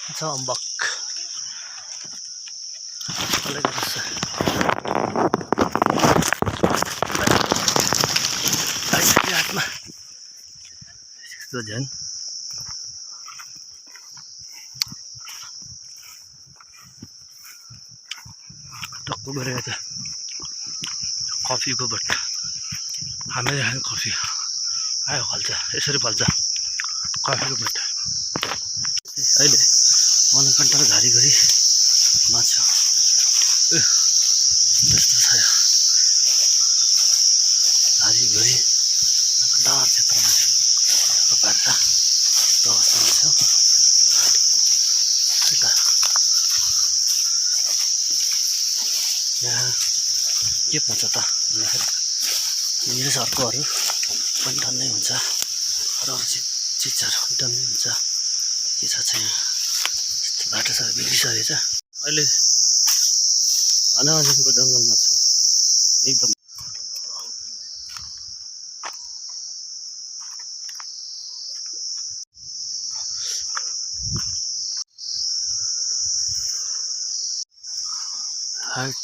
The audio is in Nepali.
छ अम्बक फलेको रहेछ। हातमा यस्तो झन् टक्क गरेको छ कफीको बोट। हामीले खाने कफी आयो फल्छ, यसरी फल्छ कफीको बोट। अहिले मनकन्टर घरिघरि माछु त्यस्तो छ यो घरिघरि मनकन्टर क्षेत्रमा पारेर यस्तो अवस्थामा छ। यहाँ के पाउँछ त भन्दाखेरि यिनीहरू अर्कोहरू पनि टन्नै हुन्छ, अरू चिजहरू पनि टन्नै हुन्छ। के छ यहाँ यस्तो बाटो छ बिग्रिसकेको छ। अहिले अनावजनको जङ्गलमा छु एकदम। हाइट